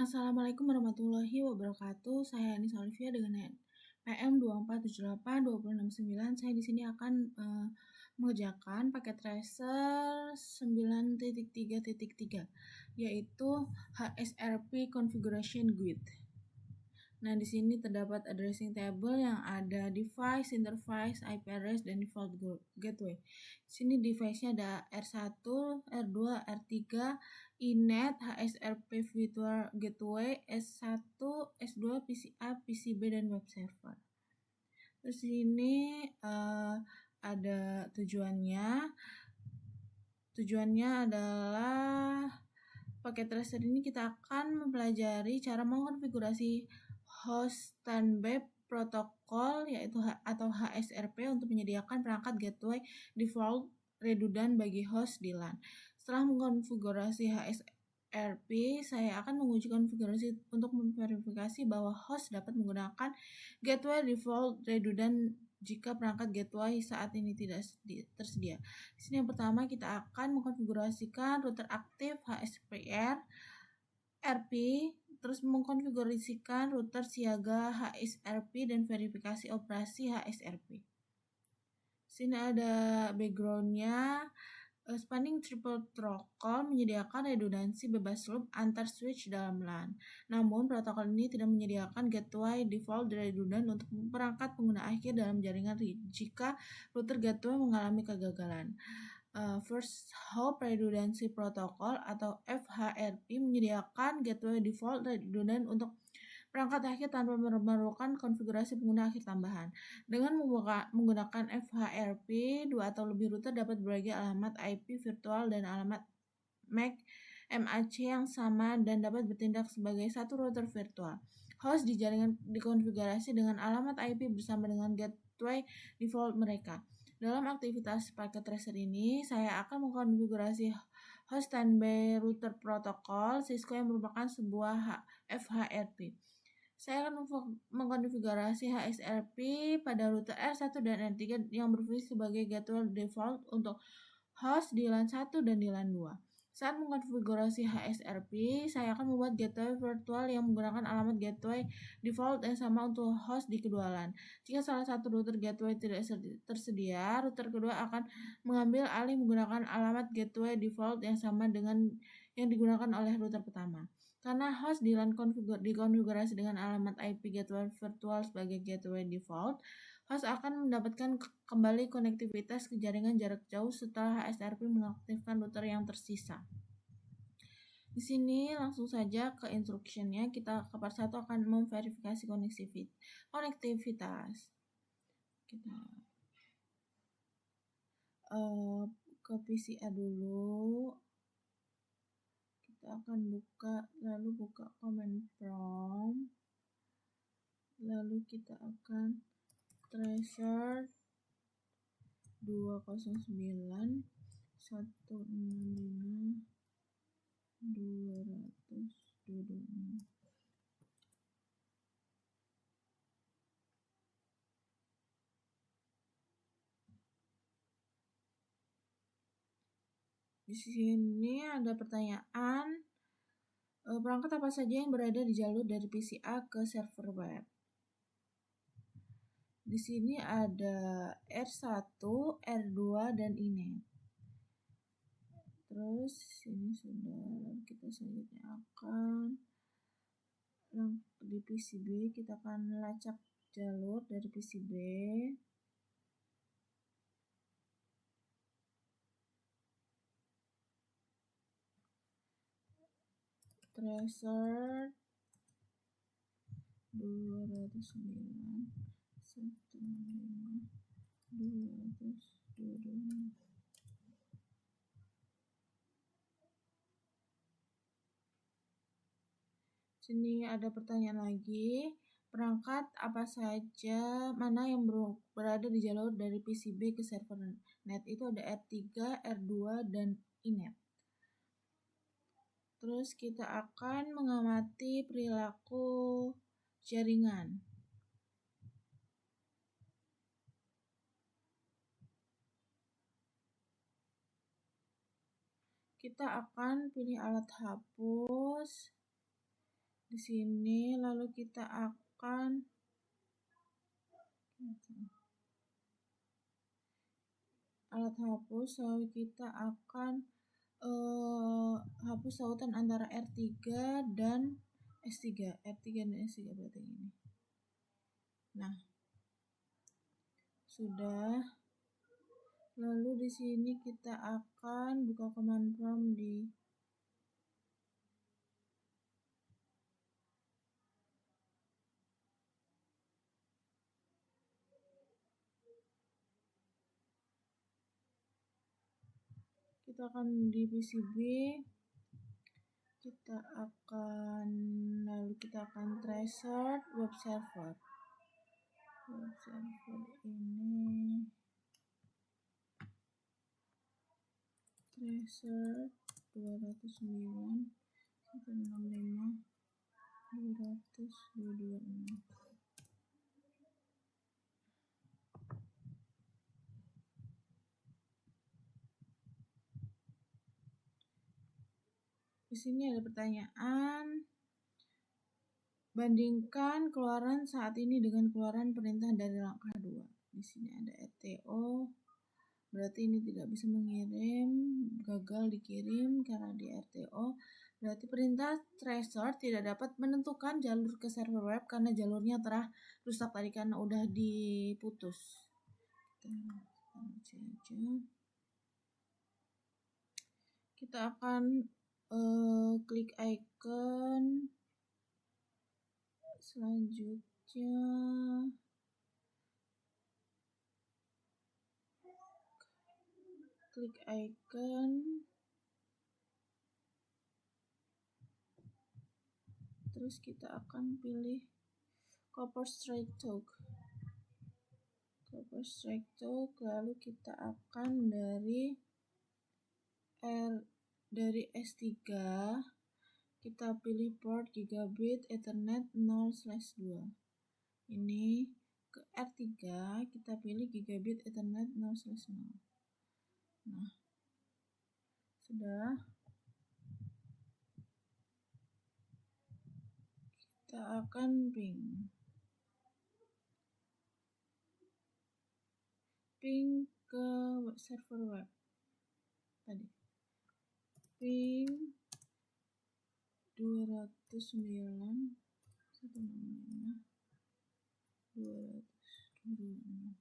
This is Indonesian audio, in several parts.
Assalamualaikum warahmatullahi wabarakatuh. Saya Anis Olivia dengan PM 2478-2069. Saya di sini akan mengerjakan paket tracer 9.3.3 yaitu HSRP Configuration Guide. Nah, di sini terdapat addressing table yang ada device, interface, IP address, dan default gateway. Di sini device-nya ada R1, R2, R3, iNet, HSRP Virtual Gateway, S1, S2, PCA, PCB, dan web server. Terus di sini ada tujuannya. Tujuannya adalah paket tracer ini kita akan mempelajari cara mengkonfigurasi host standby protokol yaitu atau HSRP untuk menyediakan perangkat gateway default redundant bagi host di LAN. Setelah mengkonfigurasi HSRP, saya akan menguji konfigurasi untuk memverifikasi bahwa host dapat menggunakan gateway default redundant jika perangkat gateway saat ini tidak tersedia. Di sini yang pertama kita akan mengkonfigurasikan router aktif HSPR, RP, terus mengkonfigurasikan router siaga HSRP dan verifikasi operasi HSRP. Di sini ada backgroundnya. Spanning Triple Protocol menyediakan redundansi bebas loop antar switch dalam LAN. Namun, protokol ini tidak menyediakan gateway default redundant untuk perangkat pengguna akhir dalam jaringan jika router gateway mengalami kegagalan. First Hop Redundancy Protocol atau FHRP menyediakan gateway default redundant untuk perangkat akhir tanpa memerlukan konfigurasi pengguna akhir tambahan. Dengan menggunakan FHRP, 2 atau lebih router dapat berbagi alamat IP virtual dan alamat MAC yang sama dan dapat bertindak sebagai satu router virtual. Host di jaringan dikonfigurasi dengan alamat IP bersama dengan gateway default mereka. Dalam aktivitas paket tracer ini, saya akan mengkonfigurasi host standby router protokol Cisco yang merupakan sebuah FHRP. Saya akan mengkonfigurasi HSRP pada router R1 dan R3 yang berfungsi sebagai gateway default untuk host di LAN 1 dan di LAN 2. Saat mengkonfigurasi HSRP, saya akan membuat gateway virtual yang menggunakan alamat gateway default yang sama untuk host di kedua LAN. Jika salah satu router gateway tidak tersedia, router kedua akan mengambil alih menggunakan alamat gateway default yang sama dengan yang digunakan oleh router pertama. Karena host di LAN dikonfigurasi dengan alamat IP gateway virtual sebagai gateway default, host akan mendapatkan kembali konektivitas ke jaringan jarak jauh setelah HSRP mengaktifkan router yang tersisa. Di sini langsung saja ke instructionnya. Kita ke part 1 akan memverifikasi konektivitas. Kita ke PCA dulu. Kita akan buka command prompt, lalu kita akan tracer 209.165.200.226. Di sini ada pertanyaan, perangkat apa saja yang berada di jalur dari PCA ke server web? Di sini ada R1, R2, dan iNet. Terus ini sudah, kita selanjutnya akan di PCB, kita akan lacak jalur dari PCB. Tracer 209.165.200.226. Sini ada pertanyaan lagi, perangkat apa saja mana yang berada di jalur dari PCB ke server net? Itu ada R3, R2, dan iNet. Terus kita akan mengamati perilaku jaringan. Kita akan pilih alat hapus. di sini, lalu kita akan alat hapus, lalu kita akan hapus sautan antara R3 dan S3. R3 dan S3 berarti ini. Nah, sudah. Lalu di sini kita akan buka command prompt di PCB. Lalu kita akan tracer web server. Web server ini tracer 209.165.200.226. Di sini ada pertanyaan, bandingkan keluaran saat ini dengan keluaran perintah dari langkah 2. Di sini ada RTO, berarti ini tidak bisa mengirim, gagal dikirim karena di RTO. Berarti perintah tracer tidak dapat menentukan jalur ke server web karena jalurnya telah rusak tadi karena udah diputus. Kita akan klik icon. Selanjutnya klik icon, terus kita akan pilih copper strike talk, lalu kita akan dari S3 kita pilih port gigabit Ethernet 0/2. Ini ke R3 kita pilih gigabit Ethernet 0/0. Nah, sudah. Kita akan ping ke server web tadi. Ping 209.165.200.226.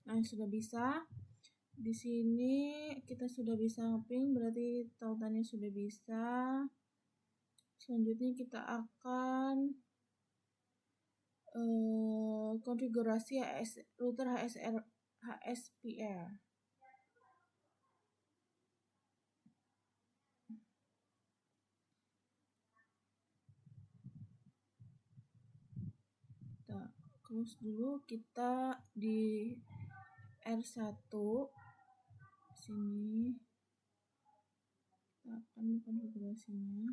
Nah, sudah bisa. Di sini kita sudah bisa nge-ping, berarti tautannya sudah bisa. Selanjutnya kita akan konfigurasi router HSPR. Kita close dulu, kita di R1 sini kita akan konfigurasinya,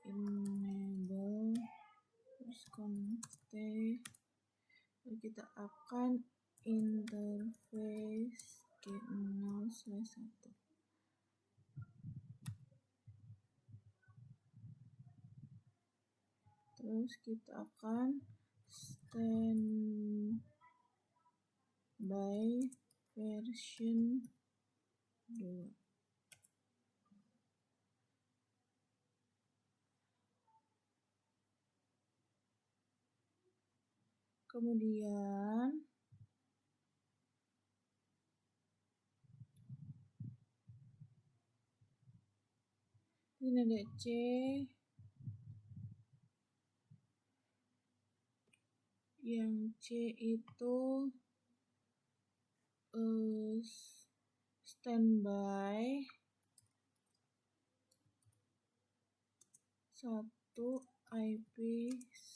enable, terus stay, lalu kita akan interface G0/1. Terus kita akan standby version 2. Kemudian ini ada C, yang C itu standby 1 IP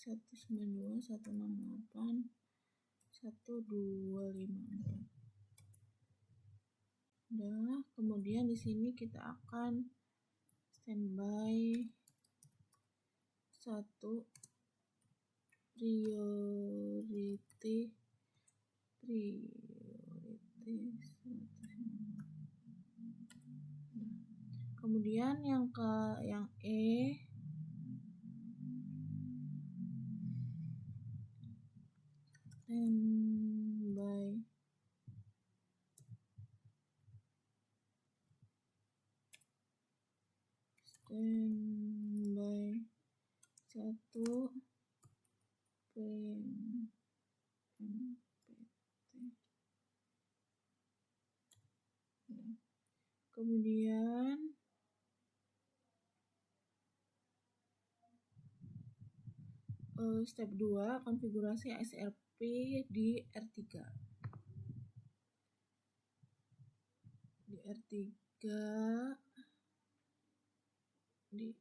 192.168.1.254. Udah, kemudian di sini kita akan standby 1 priority Kemudian yang E standby satu kemudian step 2 konfigurasi SRP di R3 ini.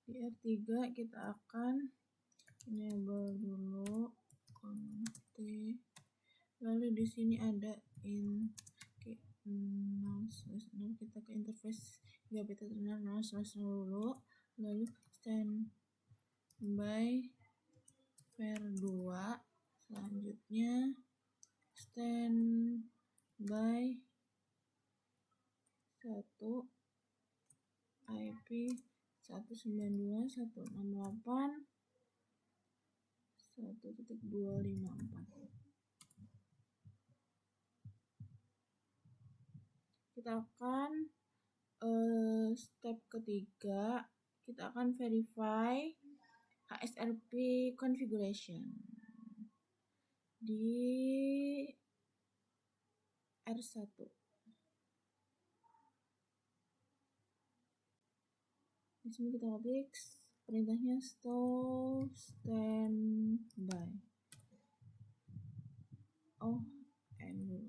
Di R3 kita akan enable dulu const, lalu di sini ada kita ke interface gigabit ethernet 0/0 dulu, lalu standby var 2, selanjutnya standby 1 IP 192.168.1.254. Kita akan step ketiga, kita akan verify HSRP configuration di R1. Di sini kita ketik perintahnya standby. Dulu.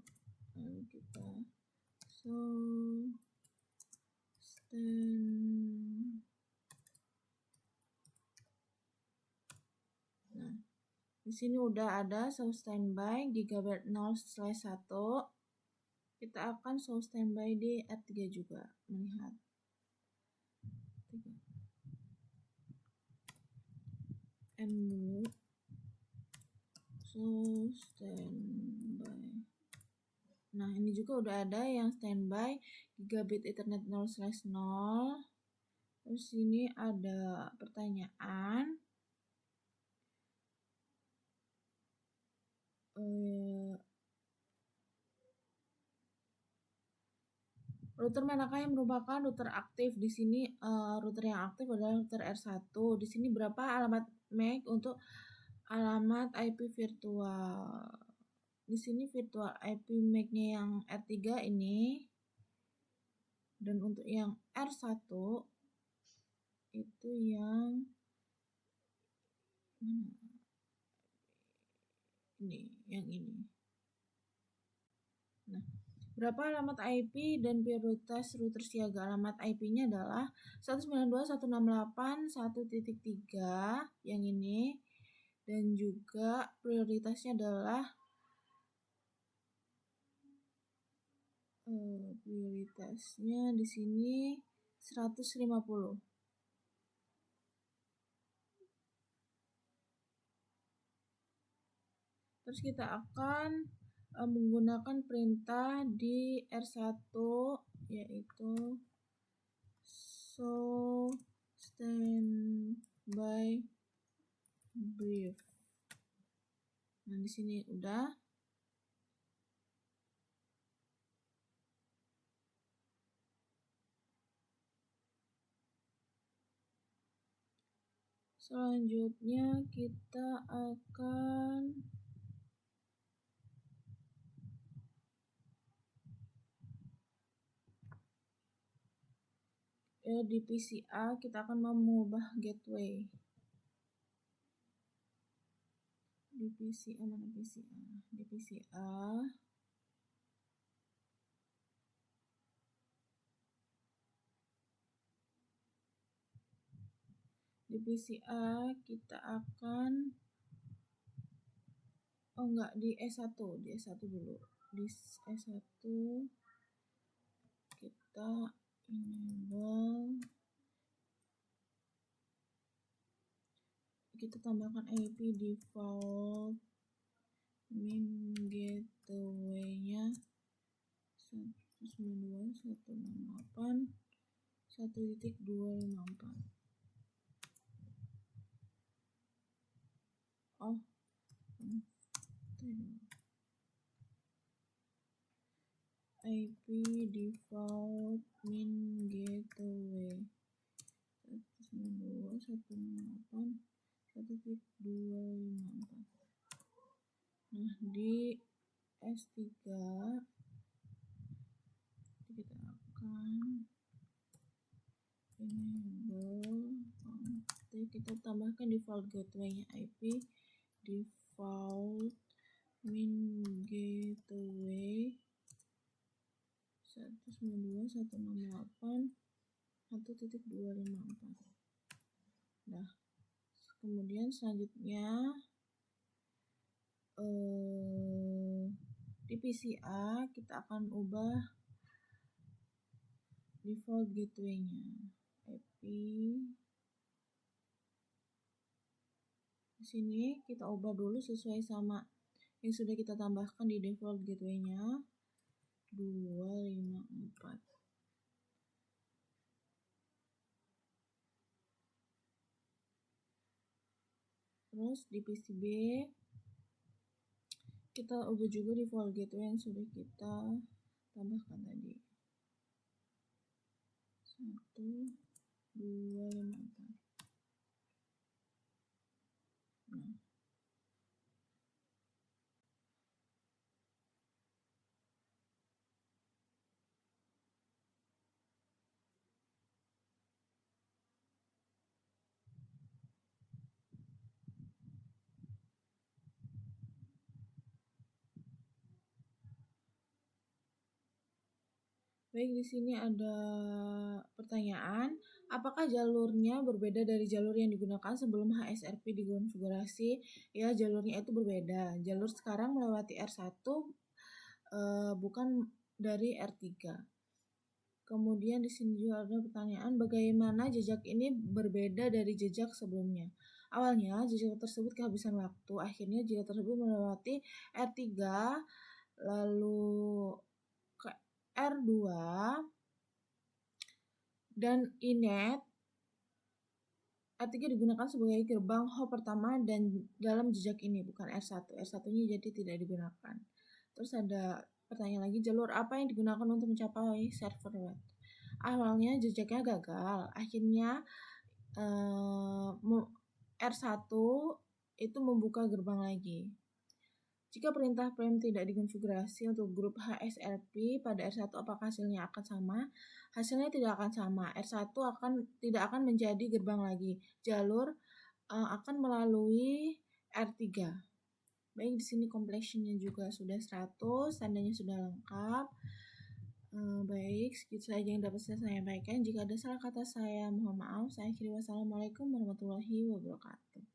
Lalu kita di sini udah ada standby gigabit 0/1. Kita akan standby di R3 juga, melihat dulu standby. Nah, ini juga udah ada yang standby gigabit ethernet 0/0. Terus sini ada pertanyaan, router manakah yang merupakan router aktif? Di sini router yang aktif adalah router R1. Di sini berapa alamat MAC untuk alamat IP virtual? Di sini virtual IP MAC-nya yang R3 ini, dan untuk yang R1 itu yang ini. Nah, berapa alamat IP dan prioritas router siaga? Alamat IP-nya adalah 192.168.1.3 yang ini, dan juga prioritasnya adalah di sini 150. Terus kita akan menggunakan perintah di R1, yaitu standby brief. Nah, di sini udah. Selanjutnya kita akan di PCA kita akan mengubah gateway. Di PCA mana PCA? Di PCA kita akan di S1 dulu. Di S1 kita enable, kita tambahkan IP default min gateway-nya 192.168.1.254. Oh, IP default min gateway 192.168.1.254. Nah, di S3 kita akan enable, kita tambahkan default gateway-nya IP default min gateway 192.168.1.254. Nah, kemudian selanjutnya di PCA kita akan ubah default gateway-nya IP. Di sini kita ubah dulu sesuai sama yang sudah kita tambahkan di default gateway-nya 254. Terus di PCB kita ubah juga default gateway yang sudah kita tambahkan tadi 1.254. Nah, baik, di sini ada pertanyaan, apakah jalurnya berbeda dari jalur yang digunakan sebelum HSRP dikonfigurasi? Ya, jalurnya itu berbeda. Jalur sekarang melewati R1 bukan dari R3. Kemudian di sini juga ada pertanyaan, bagaimana jejak ini berbeda dari jejak sebelumnya? Awalnya jejak tersebut kehabisan waktu, akhirnya jejak tersebut melewati R3 lalu ke R2 dan inet. R3 digunakan sebagai gerbang hop pertama dan dalam jejak ini bukan R1. R1-nya jadi tidak digunakan. Terus ada pertanyaan lagi, jalur apa yang digunakan untuk mencapai server web? Awalnya jejaknya gagal, akhirnya R1 itu membuka gerbang lagi. Jika perintah prem tidak dikonfigurasi untuk grup HSRP pada R1, apakah hasilnya akan sama? Hasilnya tidak akan sama. R1 tidak akan menjadi gerbang lagi. Jalur akan melalui R3. Baik, di sini completionnya juga sudah 100, tandanya sudah lengkap. Baik, segitu saja yang dapat saya sampaikan. Jika ada salah kata saya, mohon maaf. Saya akhiri, wassalamualaikum warahmatullahi wabarakatuh.